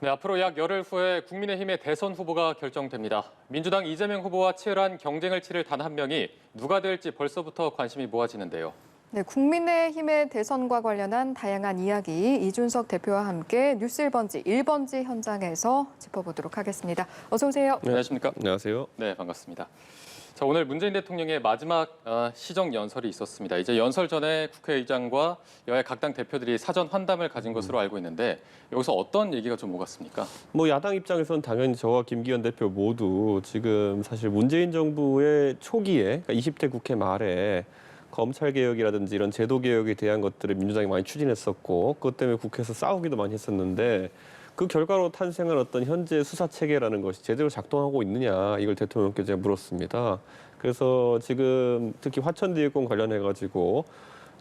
네, 앞으로 약 열흘 후에 국민의힘의 대선 후보가 결정됩니다. 민주당 이재명 후보와 치열한 경쟁을 치를 단 한 명이 누가 될지 벌써부터 관심이 모아지는데요. 네, 국민의힘의 대선과 관련한 다양한 이야기 이준석 대표와 함께 뉴스 1번지 현장에서 짚어보도록 하겠습니다. 어서 오세요. 네, 안녕하십니까? 안녕하세요. 네, 반갑습니다. 자, 오늘 문재인 대통령의 마지막 시정 연설이 있었습니다. 이제 연설 전에 국회의장과 여야 각 당 대표들이 사전 환담을 가진 것으로 알고 있는데 여기서 어떤 얘기가 좀 오갔습니까? 야당 입장에서는 당연히 저와 김기현 대표 모두 지금 사실 문재인 정부의 초기에, 그러니까 20대 국회 말에 검찰 개혁이라든지 이런 제도 개혁에 대한 것들을 민주당이 많이 추진했었고 그것 때문에 국회에서 싸우기도 많이 했었는데 그 결과로 탄생한 어떤 현재 수사 체계라는 것이 제대로 작동하고 있느냐 이걸 대통령께 제가 물었습니다. 그래서 지금 특히 화천대유건 관련해 가지고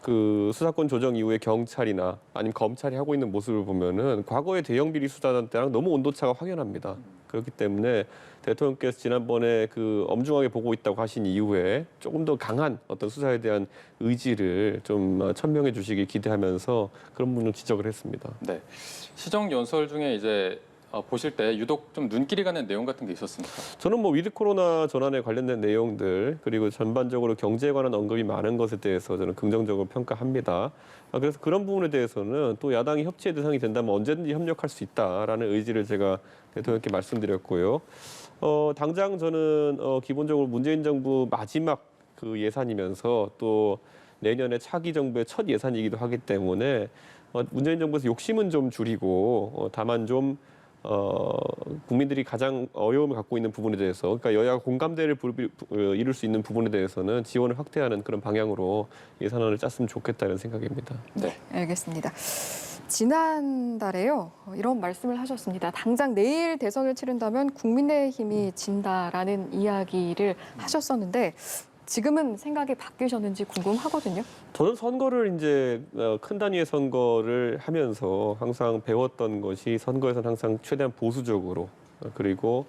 그 수사권 조정 이후에 경찰이나 아니면 검찰이 하고 있는 모습을 보면은 과거의 대형 비리 수사단 때랑 너무 온도차가 확연합니다. 그렇기 때문에 대통령께서 지난번에 그 엄중하게 보고 있다고 하신 이후에 조금 더 강한 어떤 수사에 대한 의지를 좀 천명해 주시길 기대하면서 그런 부분을 지적을 했습니다. 네, 시정 연설 중에 이제 보실 때 유독 좀 눈길이 가는 내용 같은 게 있었습니까? 저는 위드 코로나 전환에 관련된 내용들 그리고 전반적으로 경제에 관한 언급이 많은 것에 대해서 저는 긍정적으로 평가합니다. 그래서 그런 부분에 대해서는 또 야당이 협치의 대상이 된다면 언제든지 협력할 수 있다라는 의지를 제가 대통령께 말씀드렸고요. 당장 저는 기본적으로 문재인 정부 마지막 그 예산이면서 또 내년에 차기 정부의 첫 예산이기도 하기 때문에 문재인 정부에서 욕심은 좀 줄이고 다만 좀 국민들이 가장 어려움을 갖고 있는 부분에 대해서, 그러니까 여야가 공감대를 이룰 수 있는 부분에 대해서는 지원을 확대하는 그런 방향으로 예산안을 짰으면 좋겠다는 생각입니다. 네, 알겠습니다. 지난달에요, 이런 말씀을 하셨습니다. 당장 내일 대선을 치른다면 국민의힘이 진다라는 이야기를 하셨었는데 지금은 생각이 바뀌셨는지 궁금하거든요. 저는 선거를 이제 큰 단위의 선거를 하면서 항상 배웠던 것이 선거에서는 항상 최대한 보수적으로 그리고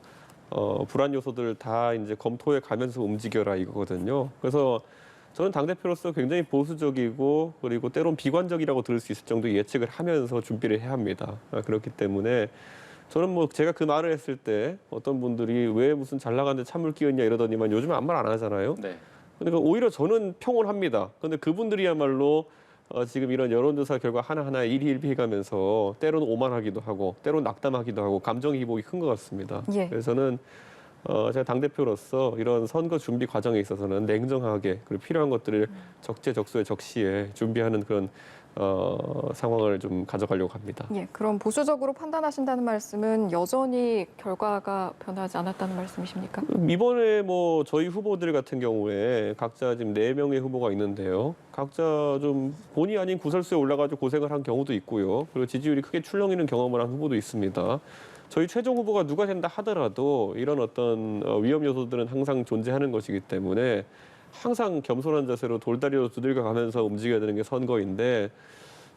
불안 요소들 다 이제 검토해 가면서 움직여라 이거거든요. 그래서 저는 당대표로서 굉장히 보수적이고 그리고 때론 비관적이라고 들을 수 있을 정도의 예측을 하면서 준비를 해야 합니다. 그렇기 때문에 저는 제가 그 말을 했을 때 어떤 분들이 왜 무슨 잘 나가는데 찬물 끼얹냐 이러더니만 요즘은 아무 말 안 하잖아요. 네. 그러니까 오히려 저는 평온합니다. 그런데 그분들이야말로 지금 이런 여론조사 결과 하나하나 일희일비해가면서 때로는 오만하기도 하고 때로는 낙담하기도 하고 감정 기복이 큰 것 같습니다. 예. 그래서 저는 제가 당대표로서 이런 선거 준비 과정에 있어서는 냉정하게 그리고 필요한 것들을 적재적소에 적시에 준비하는 그런 상황을 좀 가져가려고 합니다. 예, 그럼 보수적으로 판단하신다는 말씀은 여전히 결과가 변하지 않았다는 말씀이십니까? 이번에 저희 후보들 같은 경우에 각자 지금 4명의 후보가 있는데요. 각자 좀 본의 아닌 구설수에 올라가지고 고생을 한 경우도 있고요. 그리고 지지율이 크게 출렁이는 경험을 한 후보도 있습니다. 저희 최종 후보가 누가 된다 하더라도 이런 어떤 위험 요소들은 항상 존재하는 것이기 때문에 항상 겸손한 자세로 돌다리로 두들겨 가면서 움직여야 되는 게 선거인데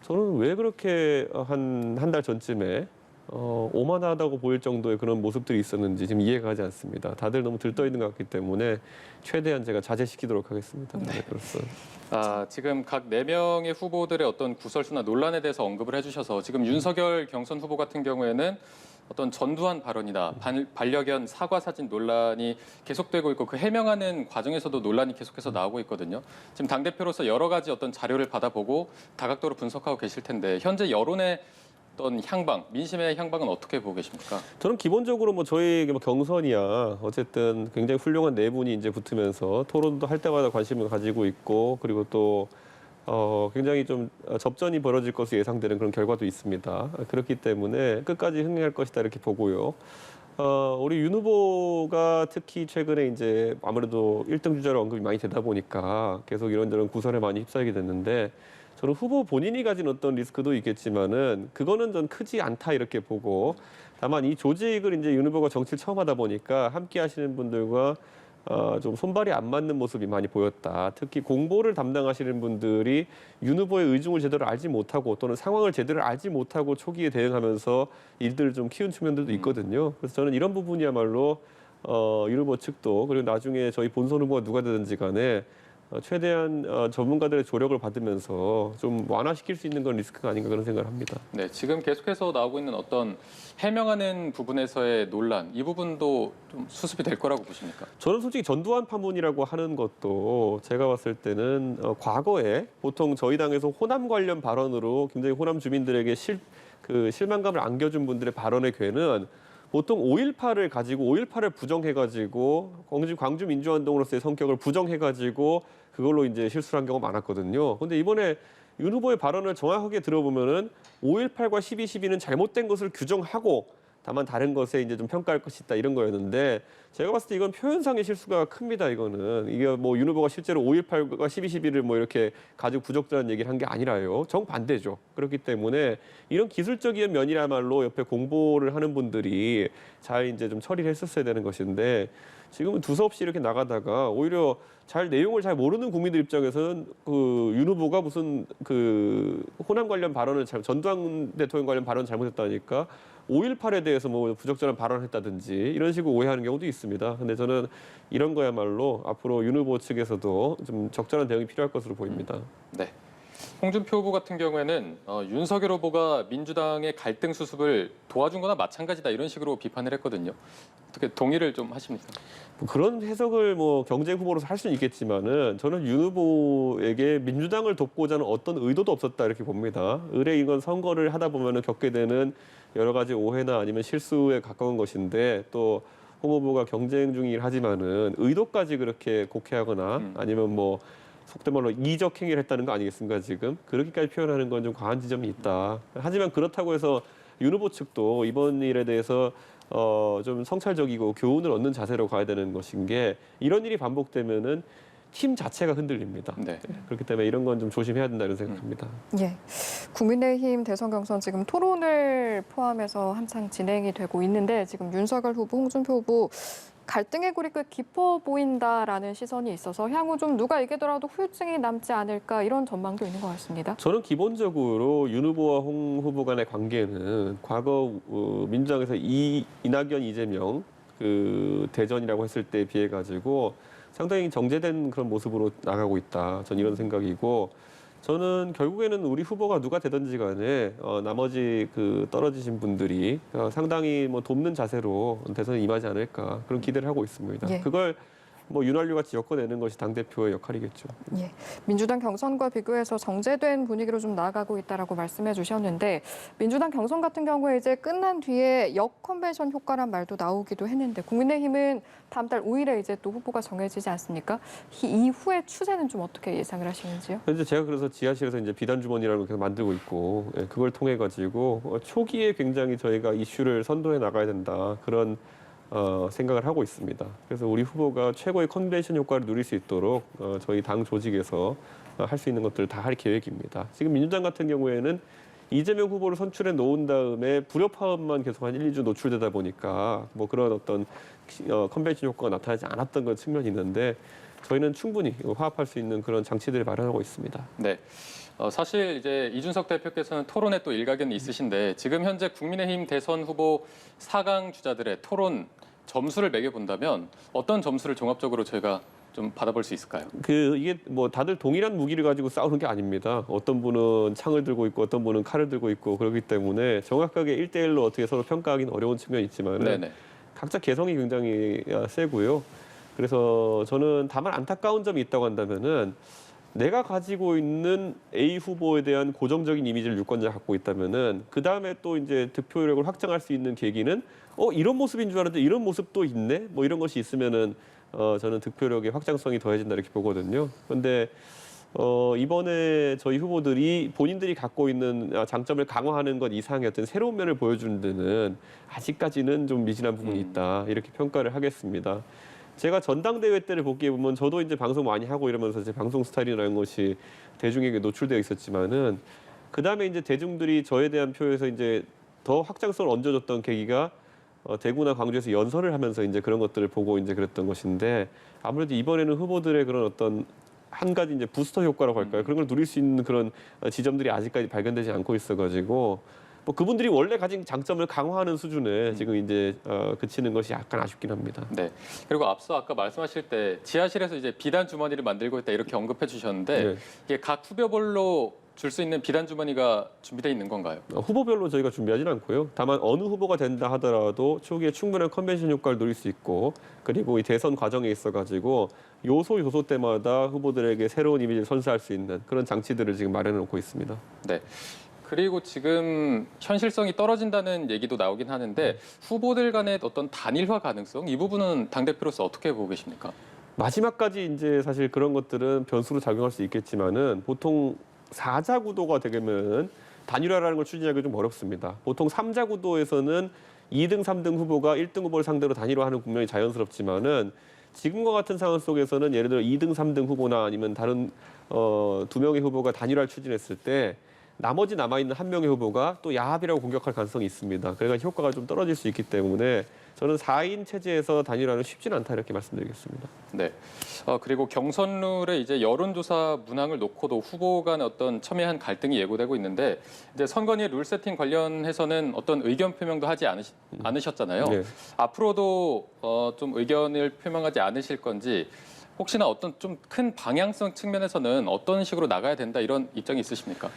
저는 왜 그렇게 한 달 전쯤에 오만하다고 보일 정도의 그런 모습들이 있었는지 지금 이해가 가지 않습니다. 다들 너무 들떠 있는 것 같기 때문에 최대한 제가 자제시키도록 하겠습니다. 네, 그렇습니다. 지금 각 4명의 후보들의 어떤 구설수나 논란에 대해서 언급을 해주셔서 지금 윤석열 경선 후보 같은 경우에는 어떤 전두환 발언이나 반려견 사과 사진 논란이 계속되고 있고 그 해명하는 과정에서도 논란이 계속해서 나오고 있거든요. 지금 당대표로서 여러 가지 어떤 자료를 받아보고 다각도로 분석하고 계실 텐데 현재 여론의 어떤 향방, 민심의 향방은 어떻게 보고 계십니까? 저는 기본적으로 저희 경선이야 어쨌든 굉장히 훌륭한 4분이 이제 붙으면서 토론도 할 때마다 관심을 가지고 있고 그리고 또 굉장히 좀 접전이 벌어질 것으로 예상되는 그런 결과도 있습니다. 그렇기 때문에 끝까지 흥행할 것이다 이렇게 보고요. 우리 윤 후보가 특히 최근에 이제 아무래도 1등 주자로 언급이 많이 되다 보니까 계속 이런저런 구설에 많이 휩싸이게 됐는데 저는 후보 본인이 가진 어떤 리스크도 있겠지만은 그거는 전 크지 않다 이렇게 보고 다만 이 조직을 이제 윤 후보가 정치를 처음 하다 보니까 함께 하시는 분들과 좀 손발이 안 맞는 모습이 많이 보였다. 특히 공보를 담당하시는 분들이 윤 후보의 의중을 제대로 알지 못하고 또는 상황을 제대로 알지 못하고 초기에 대응하면서 일들을 좀 키운 측면들도 있거든요. 그래서 저는 이런 부분이야말로 윤 후보 측도 그리고 나중에 저희 본선 후보가 누가 되든지 간에 최대한 전문가들의 조력을 받으면서 좀 완화시킬 수 있는 건 리스크가 아닌가 그런 생각을 합니다. 네, 지금 계속해서 나오고 있는 어떤 해명하는 부분에서의 논란, 이 부분도 좀 수습이 될 거라고 보십니까? 저는 솔직히 전두환 파문이라고 하는 것도 제가 봤을 때는 과거에 보통 저희 당에서 호남 관련 발언으로 굉장히 호남 주민들에게 실망감을 안겨준 분들의 발언의 괴는 보통 5.18을 가지고 5.18을 부정해가지고 광주 민주화운동으로서의 성격을 부정해가지고 그걸로 이제 실수를 한 경우가 많았거든요. 근데 이번에 윤 후보의 발언을 정확하게 들어보면은 5.18과 12.12는 잘못된 것을 규정하고 다만 다른 것에 이제 좀 평가할 것이 있다 이런 거였는데 제가 봤을 때 이건 표현상의 실수가 큽니다. 이거는 이게 뭐 윤 후보가 실제로 5.18과 12.12를 뭐 이렇게 가지고 부적절한 얘기를 한 게 아니라요. 정반대죠. 그렇기 때문에 이런 기술적인 면이라말로 옆에 공보를 하는 분들이 잘 이제 좀 처리를 했었어야 되는 것인데 지금은 두서없이 이렇게 나가다가 오히려 내용을 잘 모르는 국민들 입장에서는 그 윤 후보가 무슨 그 호남 관련 발언을 전두환 대통령 관련 발언 잘못했다니까 5.18에 대해서 뭐 부적절한 발언을 했다든지 이런 식으로 오해하는 경우도 있습니다. 근데 저는 이런 거야말로 앞으로 윤 후보 측에서도 좀 적절한 대응이 필요할 것으로 보입니다. 네. 홍준표 후보 같은 경우에는 윤석열 후보가 민주당의 갈등 수습을 도와준 거나 마찬가지다 이런 식으로 비판을 했거든요. 어떻게 동의를 좀 하십니까? 뭐 그런 해석을 뭐 경쟁 후보로서 할 수는 있겠지만은 저는 윤 후보에게 민주당을 돕고자 하는 어떤 의도도 없었다 이렇게 봅니다. 의뢰 이건 선거를 하다 보면은 겪게 되는 여러 가지 오해나 아니면 실수에 가까운 것인데 또 홍 후보가 경쟁 중이긴 하지만은 의도까지 그렇게 곡해하거나 아니면 뭐 속된 말로 이적 행위를 했다는 거 아니겠습니까 지금 그렇게까지 표현하는 건 좀 과한 지점이 있다. 하지만 그렇다고 해서 윤 후보 측도 이번 일에 대해서 좀 성찰적이고 교훈을 얻는 자세로 가야 되는 것인 게 이런 일이 반복되면은 팀 자체가 흔들립니다. 네. 그렇기 때문에 이런 건 좀 조심해야 된다는 생각합니다. 예. 국민의힘 대선 경선 지금 토론을 포함해서 한창 진행이 되고 있는데 지금 윤석열 후보, 홍준표 후보 갈등의 골이 꽤 깊어 보인다라는 시선이 있어서 향후 좀 누가 이기더라도 후유증이 남지 않을까 이런 전망도 있는 것 같습니다. 저는 기본적으로 윤 후보와 홍 후보 간의 관계는 과거 민주당에서 이낙연, 이재명 그 대전이라고 했을 때에 비해 가지고 상당히 정제된 그런 모습으로 나가고 있다. 전 이런 생각이고 저는 결국에는 우리 후보가 누가 되든지 간에 나머지 그 떨어지신 분들이 상당히 뭐 돕는 자세로 대선에 임하지 않을까 그런 기대를 하고 있습니다. 예. 그걸 뭐 윤활유 같이 엮어내는 것이 당대표의 역할이겠죠. 예, 민주당 경선과 비교해서 정제된 분위기로 좀 나아가고 있다라고 말씀해 주셨는데 민주당 경선 같은 경우에 이제 끝난 뒤에 역컨벤션 효과란 말도 나오기도 했는데 국민의힘은 다음 달 5일에 이제 또 후보가 정해지지 않습니까? 이후의 추세는 좀 어떻게 예상을 하시는지요? 현재 제가 그래서 지하실에서 이제 비단 주머니라는 걸 계속 만들고 있고 그걸 통해 가지고 초기에 굉장히 저희가 이슈를 선도해 나가야 된다 그런 생각을 하고 있습니다. 그래서 우리 후보가 최고의 컨벤션 효과를 누릴 수 있도록 저희 당 조직에서 할 수 있는 것들을 다 할 계획입니다. 지금 민주당 같은 경우에는 이재명 후보를 선출해 놓은 다음에 불협화음만 계속 한 1, 2주 노출되다 보니까 뭐 그런 어떤 컨벤션 효과가 나타나지 않았던 그런 측면이 있는데 저희는 충분히 화합할 수 있는 그런 장치들을 마련하고 있습니다. 네. 사실 이제 이준석 대표께서는 토론에 또 일가견이 있으신데 지금 현재 국민의힘 대선 후보 4강 주자들의 토론 점수를 매겨본다면 어떤 점수를 종합적으로 저희가 좀 받아볼 수 있을까요? 이게 뭐 다들 동일한 무기를 가지고 싸우는 게 아닙니다. 어떤 분은 창을 들고 있고 어떤 분은 칼을 들고 있고 그렇기 때문에 정확하게 1대1로 어떻게 서로 평가하기는 어려운 측면이 있지만 네네. 각자 개성이 굉장히 세고요. 그래서 저는 다만 안타까운 점이 있다고 한다면은 내가 가지고 있는 A 후보에 대한 고정적인 이미지를 유권자가 갖고 있다면은 그 다음에 또 이제 득표력을 확장할 수 있는 계기는 이런 모습인 줄 알았는데 이런 모습도 있네. 뭐 이런 것이 있으면은 저는 득표력의 확장성이 더해진다 이렇게 보거든요. 그런데 이번에 저희 후보들이 본인들이 갖고 있는 장점을 강화하는 것 이상의 어떤 새로운 면을 보여주는 데는 아직까지는 좀 미진한 부분이 있다 이렇게 평가를 하겠습니다. 제가 전당대회 때를 보기에 보면 저도 이제 방송 많이 하고 이러면서 제 방송 스타일이라는 것이 대중에게 노출되어 있었지만은 그 다음에 이제 대중들이 저에 대한 표에서 이제 더 확장성을 얹어줬던 계기가 대구나 광주에서 연설을 하면서 이제 그런 것들을 보고 이제 그랬던 것인데 아무래도 이번에는 후보들의 그런 어떤 한 가지 이제 부스터 효과라고 할까요? 그런 걸 누릴 수 있는 그런 지점들이 아직까지 발견되지 않고 있어가지고 뭐 그분들이 원래 가진 장점을 강화하는 수준에 지금 이제 그치는 것이 약간 아쉽긴 합니다. 네. 그리고 앞서 아까 말씀하실 때 지하실에서 이제 비단 주머니를 만들고 있다 이렇게 언급해 주셨는데 네. 이게 각 후보별로 줄 수 있는 비단 주머니가 준비되어 있는 건가요? 후보별로 저희가 준비하지는 않고요. 다만 어느 후보가 된다 하더라도 초기에 충분한 컨벤션 효과를 누릴 수 있고 그리고 이 대선 과정에 있어가지고 요소 때마다 후보들에게 새로운 이미지를 선사할 수 있는 그런 장치들을 지금 마련해 놓고 있습니다. 네. 그리고 지금 현실성이 떨어진다는 얘기도 나오긴 하는데 후보들 간의 어떤 단일화 가능성 이 부분은 당대표로서 어떻게 보고 계십니까? 마지막까지 이제 사실 그런 것들은 변수로 작용할 수 있겠지만은 보통 4자 구도가 되면 단일화라는 걸 추진하기 좀 어렵습니다. 보통 3자 구도에서는 2등, 3등 후보가 1등 후보를 상대로 단일화하는 국면이 자연스럽지만은 지금과 같은 상황 속에서는 예를 들어 2등, 3등 후보나 아니면 다른 두 명의 후보가 단일화를 추진했을 때 나머지 남아있는 한 명의 후보가 또 야합이라고 공격할 가능성이 있습니다. 그래서 효과가 좀 떨어질 수 있기 때문에 저는 4인 체제에서 단일화는 쉽지는 않다 이렇게 말씀드리겠습니다. 네. 그리고 경선 룰에 이제 여론조사 문항을 놓고도 후보 간의 어떤 첨예한 갈등이 예고되고 있는데 이제 선관위 룰 세팅 관련해서는 어떤 의견 표명도 하지 않으셨잖아요. 네. 앞으로도 좀 의견을 표명하지 않으실 건지 혹시나 어떤 좀 큰 방향성 측면에서는 어떤 식으로 나가야 된다 이런 입장이 있으십니까?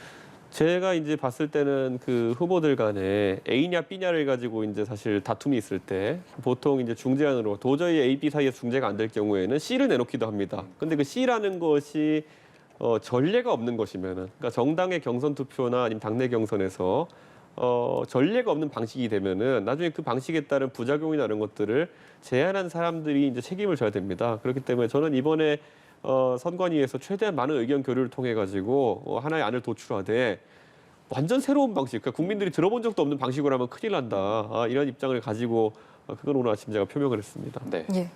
제가 이제 봤을 때는 그 후보들 간에 A냐 B냐를 가지고 이제 사실 다툼이 있을 때 보통 이제 중재안으로 도저히 A, B 사이에서 중재가 안 될 경우에는 C를 내놓기도 합니다. 근데 그 C라는 것이 전례가 없는 것이면은 그러니까 정당의 경선 투표나 아니면 당내 경선에서 전례가 없는 방식이 되면은 나중에 그 방식에 따른 부작용이나 이런 것들을 제안한 사람들이 이제 책임을 져야 됩니다. 그렇기 때문에 저는 이번에 선관위에서 최대한 많은 의견 교류를 통해 가지고 하나의 안을 도출하되 완전 새로운 방식, 그러니까 국민들이 들어본 적도 없는 방식으로 하면 큰일 난다. 이런 입장을 가지고 그건 오늘 아침 제가 표명을 했습니다. 네. 예.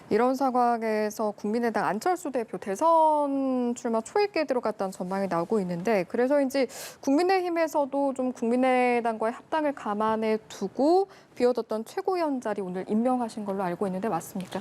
이런 상황에서 국민의당 안철수 대표 대선 출마 초입기에 들어갔다는 전망이 나오고 있는데 그래서인지 국민의힘에서도 좀 국민의당과의 합당을 감안해 두고 비워뒀던 최고위원 자리 오늘 임명하신 걸로 알고 있는데 맞습니까?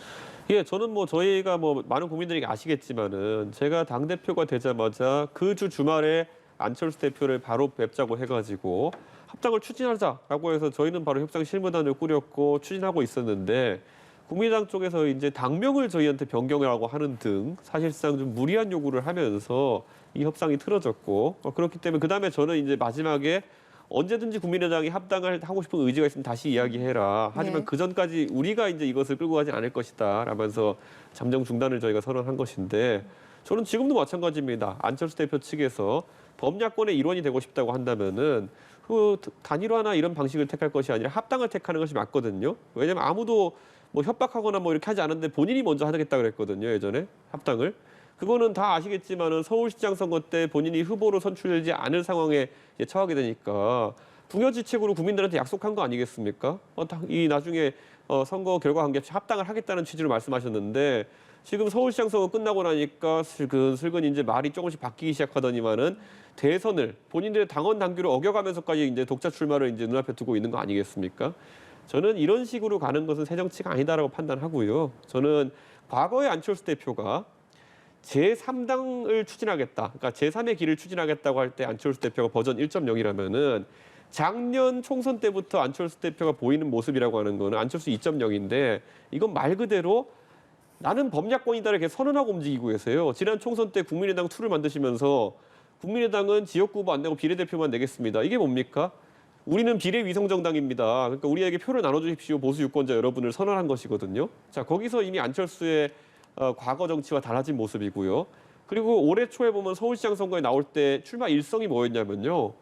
예, 저는 뭐 저희가 뭐 많은 국민들이 아시겠지만은 제가 당 대표가 되자마자 그 주 주말에 안철수 대표를 바로 뵙자고 해가지고 합당을 추진하자라고 해서 저희는 바로 협상 실무단을 꾸렸고 추진하고 있었는데 국민의당 쪽에서 이제 당명을 저희한테 변경하라고 하는 등 사실상 좀 무리한 요구를 하면서 이 협상이 틀어졌고 그렇기 때문에 그 다음에 저는 이제 마지막에 언제든지 국민의당이 합당을 하고 싶은 의지가 있으면 다시 이야기해라. 하지만 네. 그 전까지 우리가 이제 이것을 끌고 가지 않을 것이다. 라면서 잠정 중단을 저희가 선언한 것인데 저는 지금도 마찬가지입니다. 안철수 대표 측에서 범야권의 일원이 되고 싶다고 한다면은 그 단일화나 이런 방식을 택할 것이 아니라 합당을 택하는 것이 맞거든요. 왜냐하면 아무도 뭐 협박하거나 뭐 이렇게 하지 않았는데 본인이 먼저 하겠다 그랬거든요. 예전에 합당을. 그거는 다 아시겠지만은 서울시장 선거 때 본인이 후보로 선출되지 않을 상황에 처하게 되니까 부여지책으로 국민들한테 약속한 거 아니겠습니까? 이 나중에 선거 결과 관계없이 합당을 하겠다는 취지로 말씀하셨는데 지금 서울시장 선거 끝나고 나니까 슬근슬근 이제 말이 조금씩 바뀌기 시작하더니만은 대선을 본인들의 당원 당규를 어겨가면서까지 이제 독자 출마를 이제 눈앞에 두고 있는 거 아니겠습니까? 저는 이런 식으로 가는 것은 새 정치가 아니다라고 판단하고요. 저는 과거에 안철수 대표가 제3당을 추진하겠다. 그러니까 제3의 길을 추진하겠다고 할 때 안철수 대표가 버전 1.0이라면은 작년 총선 때부터 안철수 대표가 보이는 모습이라고 하는 거는 안철수 2.0인데 이건 말 그대로 나는 범야권이다를 이렇게 선언하고 움직이고 계세요. 지난 총선 때 국민의당 2를 만드시면서 국민의당은 지역구 후보 안 내고 비례대표만 내겠습니다. 이게 뭡니까? 우리는 비례위성정당입니다. 그러니까 우리에게 표를 나눠주십시오. 보수 유권자 여러분을 선언한 것이거든요. 자, 거기서 이미 안철수의 과거 정치와 달라진 모습이고요. 그리고 올해 초에 보면 서울시장 선거에 나올 때 출마 일성이 뭐였냐면요.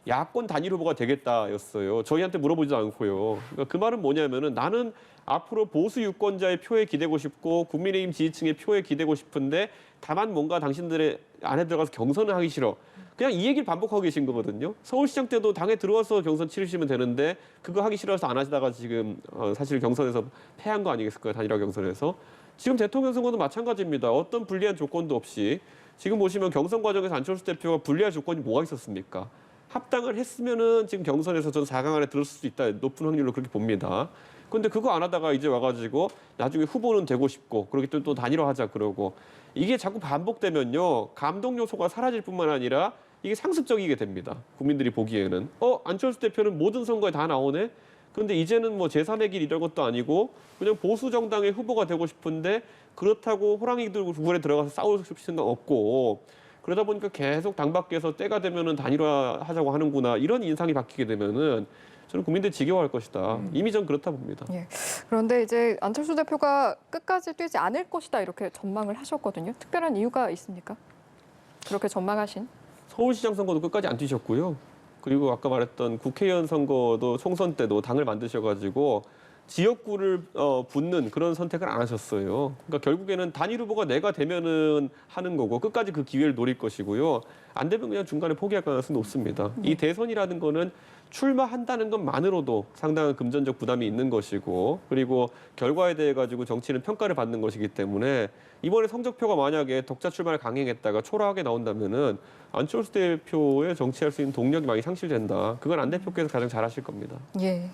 야권 단일 후보가 되겠다였어요. 저희한테 물어보지도 않고요. 그러니까 그 말은 뭐냐면은 나는 앞으로 보수 유권자의 표에 기대고 싶고 국민의힘 지지층의 표에 기대고 싶은데 다만 뭔가 당신들의 안에 들어가서 경선을 하기 싫어. 그냥 이 얘기를 반복하고 계신 거거든요. 서울시장 때도 당에 들어와서 경선 치르시면 되는데 그거 하기 싫어서 안 하시다가 지금 사실 경선에서 패한 거 아니겠을까요? 단일화 경선에서. 지금 대통령 선거도 마찬가지입니다. 어떤 불리한 조건도 없이 지금 보시면 경선 과정에서 안철수 대표가 불리한 조건이 뭐가 있었습니까? 합당을 했으면은 지금 경선에서 전 4강 안에 들었을 수 있다. 높은 확률로 그렇게 봅니다. 근데 그거 안 하다가 이제 와가지고 나중에 후보는 되고 싶고 그렇기 때문에 또 단일화하자 그러고 이게 자꾸 반복되면요. 감동 요소가 사라질 뿐만 아니라 이게 상습적이게 됩니다. 국민들이 보기에는 안철수 대표는 모든 선거에 다 나오네. 그런데 이제는 뭐 제3의 길 이런 것도 아니고 그냥 보수 정당의 후보가 되고 싶은데 그렇다고 호랑이 들고 구걸에 들어가서 싸울 생각 없고 그러다 보니까 계속 당 밖에서 때가 되면은 단일화하자고 하는구나 이런 인상이 바뀌게 되면은 저는 국민들이 지겨워할 것이다. 이미 전 그렇다 봅니다. 예. 그런데 이제 안철수 대표가 끝까지 뛰지 않을 것이다 이렇게 전망을 하셨거든요. 특별한 이유가 있습니까? 그렇게 전망하신? 서울시장 선거도 끝까지 안 뛰셨고요. 그리고 아까 말했던 국회의원 선거도 총선 때도 당을 만드셔가지고 지역구를 붙는 그런 선택을 안 하셨어요. 그러니까 결국에는 단일 후보가 내가 되면은 하는 거고 끝까지 그 기회를 노릴 것이고요. 안 되면 그냥 중간에 포기할 가능성이 높습니다. 이 대선이라는 거는 출마한다는 것만으로도 상당한 금전적 부담이 있는 것이고 그리고 결과에 대해 가지고 정치는 평가를 받는 것이기 때문에 이번에 성적표가 만약에 독자 출마를 강행했다가 초라하게 나온다면은 안철수 대표의 정치할 수 있는 동력이 많이 상실된다. 그건 안 대표께서 가장 잘하실 겁니다. 예.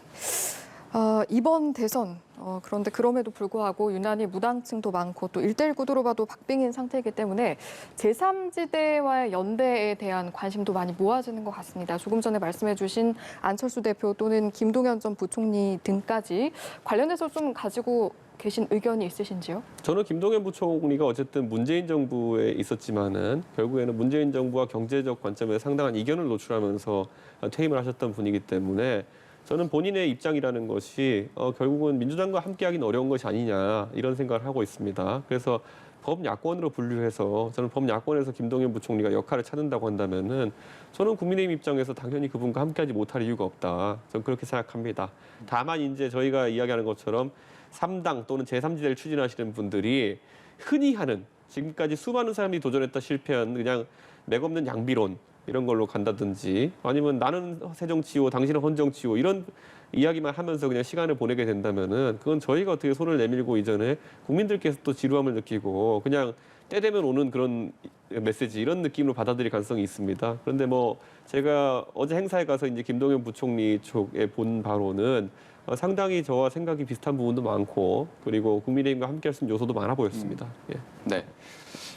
이번 대선 그런데 그럼에도 불구하고 유난히 무당층도 많고 또 1대1 구도로 봐도 박빙인 상태이기 때문에 제3지대와의 연대에 대한 관심도 많이 모아지는 것 같습니다. 조금 전에 말씀해 주신 안철수 대표 또는 김동연 전 부총리 등까지 관련해서 좀 가지고 계신 의견이 있으신지요? 저는 김동연 부총리가 어쨌든 문재인 정부에 있었지만은 결국에는 문재인 정부와 경제적 관점에 상당한 이견을 노출하면서 퇴임을 하셨던 분이기 때문에 저는 본인의 입장이라는 것이 결국은 민주당과 함께하기는 어려운 것이 아니냐 이런 생각을 하고 있습니다. 그래서 범야권으로 분류해서 저는 범야권에서 김동연 부총리가 역할을 찾는다고 한다면은 저는 국민의힘 입장에서 당연히 그분과 함께하지 못할 이유가 없다. 저는 그렇게 생각합니다. 다만 이제 저희가 이야기하는 것처럼 3당 또는 제3지대를 추진하시는 분들이 흔히 하는 지금까지 수많은 사람들이 도전했다 실패한 그냥 맥없는 양비론 이런 걸로 간다든지 아니면 나는 새정치요, 당신은 헌정치요 이런 이야기만 하면서 그냥 시간을 보내게 된다면은 그건 저희가 어떻게 손을 내밀고 이전에 국민들께서 또 지루함을 느끼고 그냥 때 되면 오는 그런 메시지 이런 느낌으로 받아들일 가능성이 있습니다. 그런데 뭐 제가 어제 행사에 가서 이제 김동연 부총리 쪽에 본 바로는 상당히 저와 생각이 비슷한 부분도 많고 그리고 국민의힘과 함께할 수 있는 요소도 많아 보였습니다. 예. 네.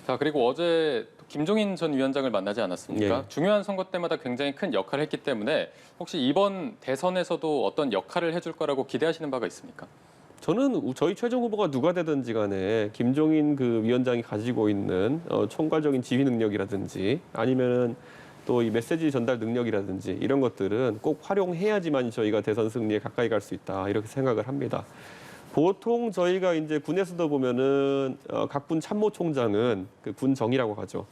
자, 그리고 어제 김종인 전 위원장을 만나지 않았습니까? 예. 중요한 선거 때마다 굉장히 큰 역할을 했기 때문에 혹시 이번 대선에서도 어떤 역할을 해줄 거라고 기대하시는 바가 있습니까? 저는 저희 최종 후보가 누가 되든지 간에 김종인 그 위원장이 가지고 있는 총괄적인 지휘 능력이라든지 아니면은 또 이 메시지 전달 능력이라든지 이런 것들은 꼭 활용해야지만 저희가 대선 승리에 가까이 갈 수 있다 이렇게 생각을 합니다. 보통 저희가 이제 군에서도 보면은 각 군 참모총장은 그 군정이라고 하죠.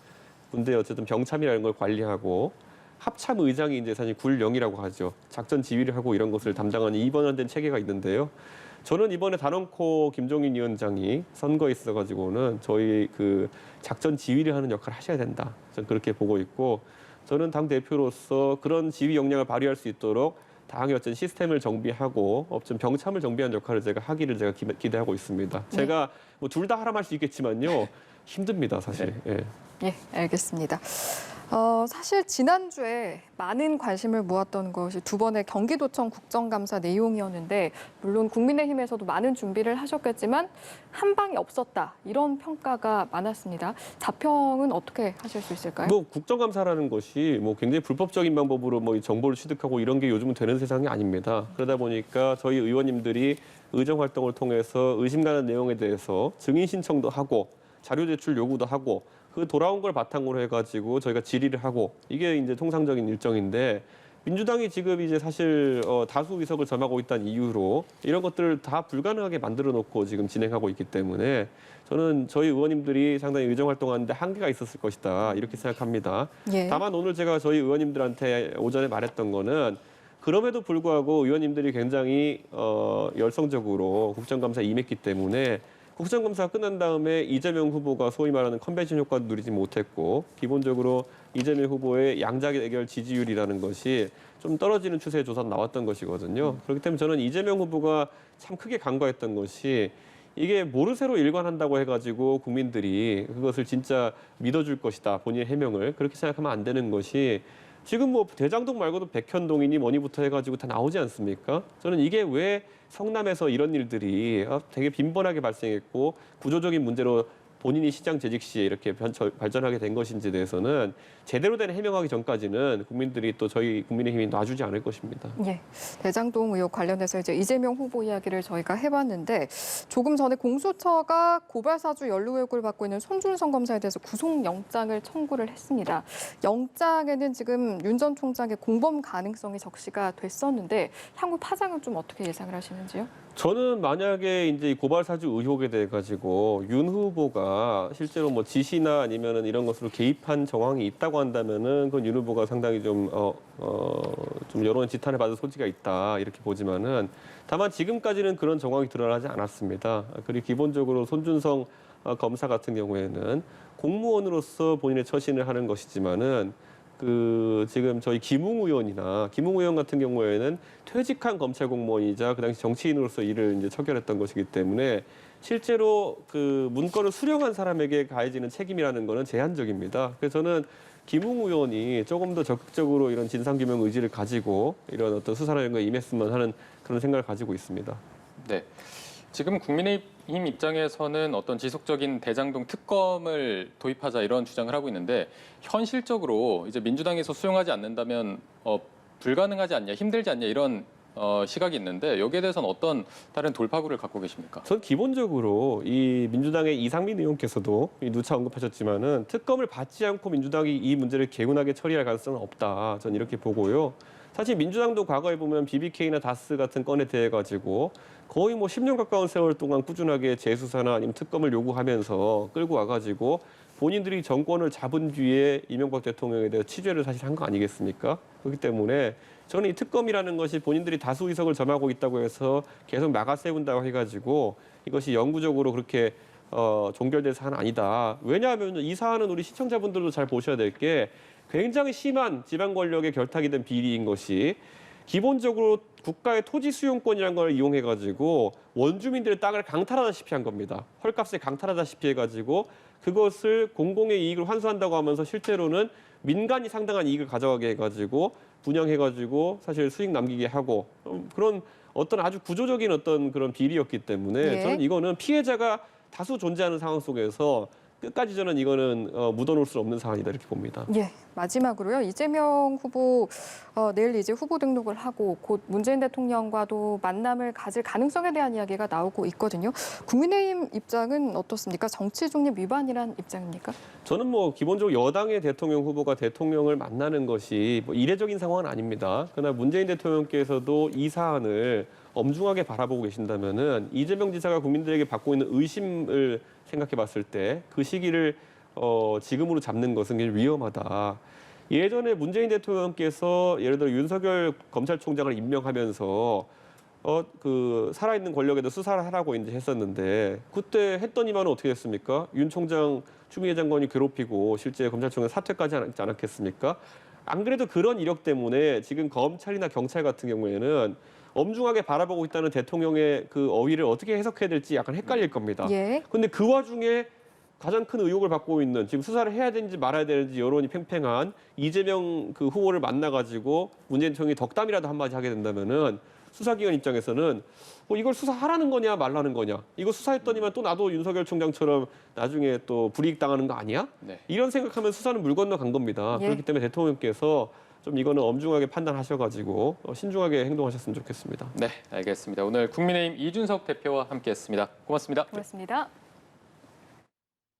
군대 어쨌든 병참이라는 걸 관리하고 합참 의장이 이제 사실 굴령이라고 하죠. 작전 지휘를 하고 이런 것을 담당하는 이번화된 체계가 있는데요. 저는 이번에 단언코 김종인 위원장이 선거에 있어가지고는 저희 그 작전 지휘를 하는 역할을 하셔야 된다. 저는 그렇게 보고 있고 저는 당 대표로서 그런 지휘 역량을 발휘할 수 있도록 당의 어떤 시스템을 정비하고 어떤 병참을 정비하는 역할을 제가 하기를 제가 기대하고 있습니다. 제가 뭐 둘 다 하라면 할 수 있겠지만요. 힘듭니다, 사실. 예. 예, 알겠습니다. 사실 지난주에 많은 관심을 모았던 것이 두 번의 경기도청 국정감사 내용이었는데 물론 국민의힘에서도 많은 준비를 하셨겠지만 한 방이 없었다 이런 평가가 많았습니다. 자평은 어떻게 하실 수 있을까요? 뭐 국정감사라는 것이 뭐 굉장히 불법적인 방법으로 뭐 정보를 취득하고 이런 게 요즘은 되는 세상이 아닙니다. 그러다 보니까 저희 의원님들이 의정 활동을 통해서 의심 가는 내용에 대해서 증인 신청도 하고 자료 제출 요구도 하고 그 돌아온 걸 바탕으로 해가지고 저희가 질의를 하고 이게 이제 통상적인 일정인데 민주당이 지금 이제 사실 다수 의석을 점하고 있다는 이유로 이런 것들을 다 불가능하게 만들어 놓고 지금 진행하고 있기 때문에 저는 저희 의원님들이 상당히 의정 활동하는데 한계가 있었을 것이다 이렇게 생각합니다. 예. 다만 오늘 제가 저희 의원님들한테 오전에 말했던 거는 그럼에도 불구하고 의원님들이 굉장히 열성적으로 국정감사에 임했기 때문에 국정감사가 끝난 다음에 이재명 후보가 소위 말하는 컨벤션 효과도 누리지 못했고 기본적으로 이재명 후보의 양자 대결 지지율이라는 것이 좀 떨어지는 추세의 조사가 나왔던 것이거든요. 그렇기 때문에 저는 이재명 후보가 참 크게 간과했던 것이 이게 모르쇠로 일관한다고 해가지고 국민들이 그것을 진짜 믿어줄 것이다. 본인의 해명을 그렇게 생각하면 안 되는 것이 지금 뭐 대장동 말고도 백현동이니 뭐니부터 해가지고 다 나오지 않습니까? 저는 이게 왜 성남에서 이런 일들이 되게 빈번하게 발생했고 구조적인 문제로 본인이 시장 재직 시에 이렇게 발전하게 된 것인지에 대해서는 제대로 된 해명하기 전까지는 국민들이 또 저희 국민의힘이 놔주지 않을 것입니다. 예, 대장동 의혹 관련해서 이제 이재명 후보 이야기를 저희가 해봤는데 조금 전에 공수처가 고발 사주 연루 의혹을 받고 있는 손준성 검사에 대해서 구속영장을 청구를 했습니다. 영장에는 지금 윤 전 총장의 공범 가능성이 적시가 됐었는데 향후 파장은 좀 어떻게 예상을 하시는지요? 저는 만약에 이제 이 고발 사주 의혹에 대해 가지고 윤 후보가 실제로 뭐 지시나 아니면은 이런 것으로 개입한 정황이 있다고 한다면은 그건 윤 후보가 상당히 좀 여론 지탄을 받을 소지가 있다 이렇게 보지만은 다만 지금까지는 그런 정황이 드러나지 않았습니다. 그리고 기본적으로 손준성 검사 같은 경우에는 공무원으로서 본인의 처신을 하는 것이지만은 지금 저희 김웅 의원 같은 경우에는 퇴직한 검찰 공무원이자 그 당시 정치인으로서 일을 이제 처결했던 것이기 때문에 실제로 그 문건을 수령한 사람에게 가해지는 책임이라는 것은 제한적입니다. 그래서 저는 김웅 의원이 조금 더 적극적으로 이런 진상규명 의지를 가지고 이런 어떤 수사라는 거에 임했으면 하는 그런 생각을 가지고 있습니다. 네. 지금 국민의힘 입장에서는 어떤 지속적인 대장동 특검을 도입하자 이런 주장을 하고 있는데 현실적으로 이제 민주당에서 수용하지 않는다면 불가능하지 않냐, 힘들지 않냐 이런 시각이 있는데 여기에 대해서는 어떤 다른 돌파구를 갖고 계십니까? 전 기본적으로 이 민주당의 이상민 의원께서도 누차 언급하셨지만은 특검을 받지 않고 민주당이 이 문제를 개운하게 처리할 가능성은 없다. 전 이렇게 보고요. 사실 민주당도 과거에 보면 BBK나 다스 같은 건에 대해 가지고 거의 뭐 10년 가까운 세월 동안 꾸준하게 재수사나 아니면 특검을 요구하면서 끌고 와가지고 본인들이 정권을 잡은 뒤에 이명박 대통령에 대해 취재를 사실 한 거 아니겠습니까? 그렇기 때문에 저는 이 특검이라는 것이 본인들이 다수 의석을 점하고 있다고 해서 계속 막아 세운다고 해가지고 이것이 영구적으로 그렇게 종결될 사안은 아니다. 왜냐하면 이 사안은 우리 시청자분들도 잘 보셔야 될 게 굉장히 심한 지방 권력의 결탁이 된 비리인 것이 기본적으로 국가의 토지 수용권이라는 걸 이용해가지고 원주민들의 땅을 강탈하다시피 한 겁니다. 헐값에 강탈하다시피 해가지고 그것을 공공의 이익을 환수한다고 하면서 실제로는 민간이 상당한 이익을 가져가게 해가지고 분양해가지고 사실 수익 남기게 하고 그런 어떤 아주 구조적인 어떤 그런 비리였기 때문에 저는 이거는 피해자가 다수 존재하는 상황 속에서 끝까지 저는 이거는 묻어놓을 수 없는 사안이다 이렇게 봅니다. 예, 마지막으로요. 이재명 후보 내일 이제 후보 등록을 하고 곧 문재인 대통령과도 만남을 가질 가능성에 대한 이야기가 나오고 있거든요. 국민의힘 입장은 어떻습니까? 정치 중립 위반이란 입장입니까? 저는 뭐 기본적으로 여당의 대통령 후보가 대통령을 만나는 것이 뭐 이례적인 상황은 아닙니다. 그러나 문재인 대통령께서도 이 사안을 엄중하게 바라보고 계신다면은 이재명 지사가 국민들에게 받고 있는 의심을 생각해 봤을 때 그 시기를 지금으로 잡는 것은 굉장히 위험하다. 예전에 문재인 대통령께서 예를 들어 윤석열 검찰총장을 임명하면서 살아있는 권력에도 수사를 하라고 이제 했었는데 그때 했더니만 어떻게 됐습니까? 윤 총장 추미애 장관이 괴롭히고 실제 검찰총장 사퇴까지 하지 않았겠습니까? 안 그래도 그런 이력 때문에 지금 검찰이나 경찰 같은 경우에는 엄중하게 바라보고 있다는 대통령의 그 어휘를 어떻게 해석해야 될지 약간 헷갈릴 겁니다. 그런데 그 와중에 가장 큰 의혹을 받고 있는 지금 수사를 해야 되는지 말아야 되는지 여론이 팽팽한 이재명 그 후보를 만나가지고 문재인 대통령이 덕담이라도 한마디 하게 된다면은 수사기관 입장에서는 뭐 이걸 수사하라는 거냐 말라는 거냐 이거 수사했더니만 또 나도 윤석열 총장처럼 나중에 또 불이익 당하는 거 아니야? 네. 이런 생각하면 수사는 물 건너 간 겁니다. 그렇기 때문에 대통령께서 좀 이거는 엄중하게 판단하셔가지고 신중하게 행동하셨으면 좋겠습니다. 네, 알겠습니다. 오늘 국민의힘 이준석 대표와 함께했습니다. 고맙습니다. 고맙습니다.